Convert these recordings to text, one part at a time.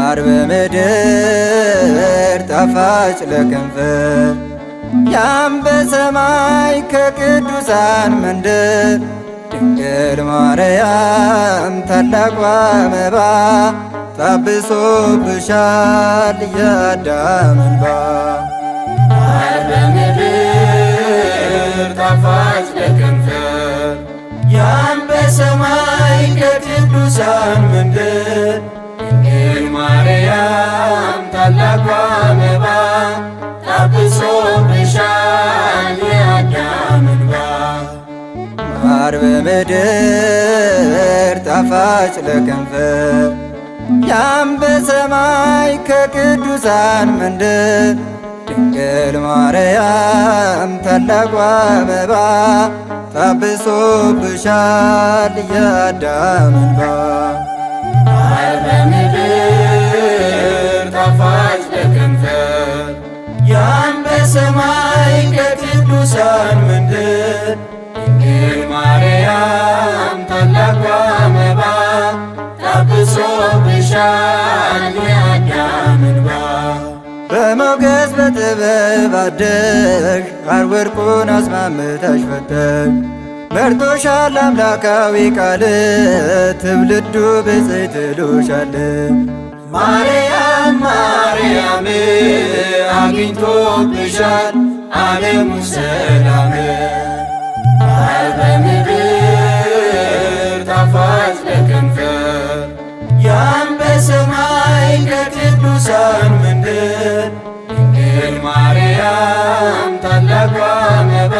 ማር በምድር ጣፋጭ ለከንፈር ያም በሰማይ ከቅዱሳን መንደር ድንግል ማርያም ታላቋ መባ ታብሶብሻል የአዳም እንባ። ማር በምድር ጣፋጭ ለከንፈር ያም በሰማይ ከቅዱሳን መንደር ድንግል ማርያም ታላቋ መባ ታብሶብሻል የአዳም እንባ። ማር በምድር ጣፋጭ ለከንፈር ያም በሰማይ ከቅዱሳን መንደር ድንግል ማርያም ታላቋ መባ ታብሶብሻል የአዳም እንባ። ማር በምድር ጣፋጭ ለከንፈር ያም በሰማይ ከቅዱሳን መንደር ድንግል ማርያም ታላቋ መባ ታብሶብሻል የአዳም እንባ። በሞገስ በጥበብ አደግሽ ሐር ወርቁን አስማምተሽ ፈተሽ መርጦሻል አምላካዊ ቃል ትውልዱ ብፅዕት ይሉሻል። ማርያም ማርያም አግኝቶብሻል ዓለሙ ሰላም። ማር በምድር ጣፋጭ ለከንፈር ያም በሰማይ ከቅዱሳን መንደር ድንግል ማርያም ታላቋ መባ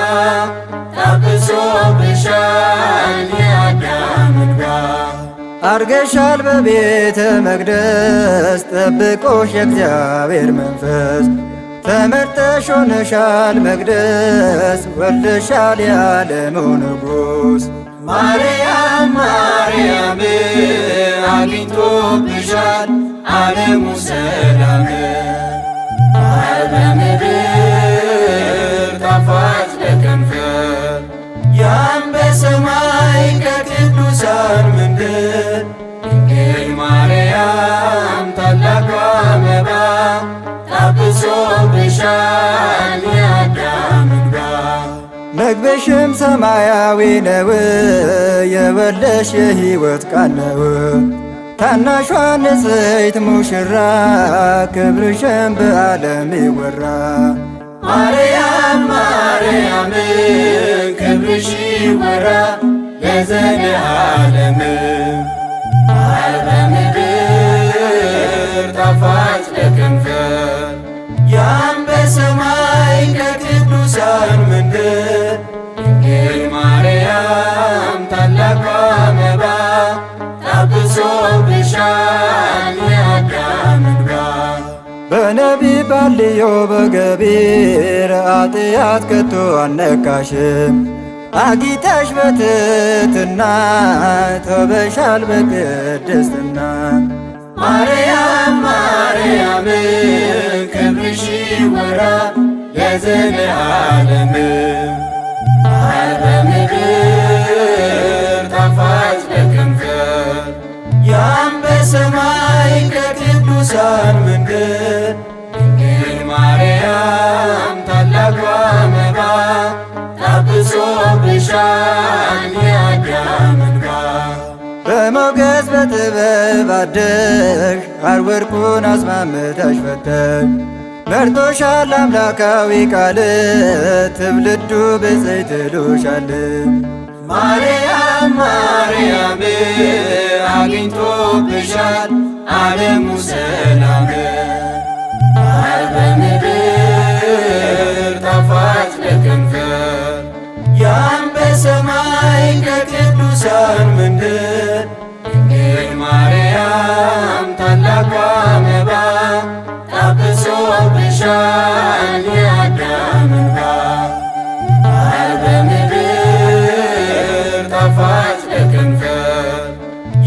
ታብሶብሻል የአዳም እንባ። አርገሻል በቤተ መቅደስ ጠብቆሽ የእግዚአብሔር መንፈስ ተመርጠሽ ሆነሻል መቅደስ ወልደሻል የዓለሙ ንጉሥ። ማርያም ማርያም አግኝቶብሻል ዓለሙ ሰላም። ማር በምድር ጣፋጭ ለከንፈር ያም በሰማይ ከቅዱሳን መንደር ድንግል ማርያም ታላቋ መባ ታብሶብሻል የአዳም እንባ። መግበሽም ሰማያዊ ነው የወለሽ የሕይወት ቃል ነው። ታናሿ ንጽሕት ሙሽራ ክብርሽም በዓለም ይወራ። ማርያም ማርያም ክብርሽ ይወራ ለዘለዓለም። ማር በምድር ጣፋጭ ለከንፈር ያም በሰማይ ከቅዱሳን መንደር ድንግል ማርያም ታላቋ መባ ታብሶብሻል የአዳም እንባ። በነቢይ ባልዮ በገቢር ኃጢአት ከቶ አልነካሽም አጊጠሽ በትሕትና ተውበሻል በቅድስና። ማርያም ማርያም ክብርሽ ይወራ ለዘለዓለም። ማር በምድር ጣፋጭ ለከንፈር ያም በሰማይ ከቅዱሳን መንደር ድንግል ማርያም ታላቋ መባ ታብሶብሻል የአዳም እንባ። በሞገስ በጥበብ አደግሽ ሐር ወርቁን አስማምተሽ ፈተሽ መርጦሻል አምላካዊ ቃል ትውልዱ ብፅዕት ይሉሻል። ማርያም ማርያም አግኝቶብሻል ዓለሙ ሰላም። ማር በምድር ጣፋጭ ለከንፈር ያም በሰማይ ከቅዱሳን መንደር ድንግል ማርያም ታላቋ መባ ታብሶብሻል የአዳም እንባ። ማር በምድር ጣፋጭ ለከንፈር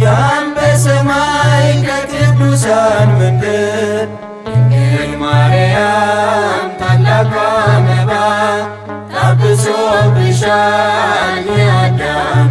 ያም በሰማይ ከቅዱሳን መንደር ድንግል ማርያም ታላቋ መባ ታብሶብሻል የአዳም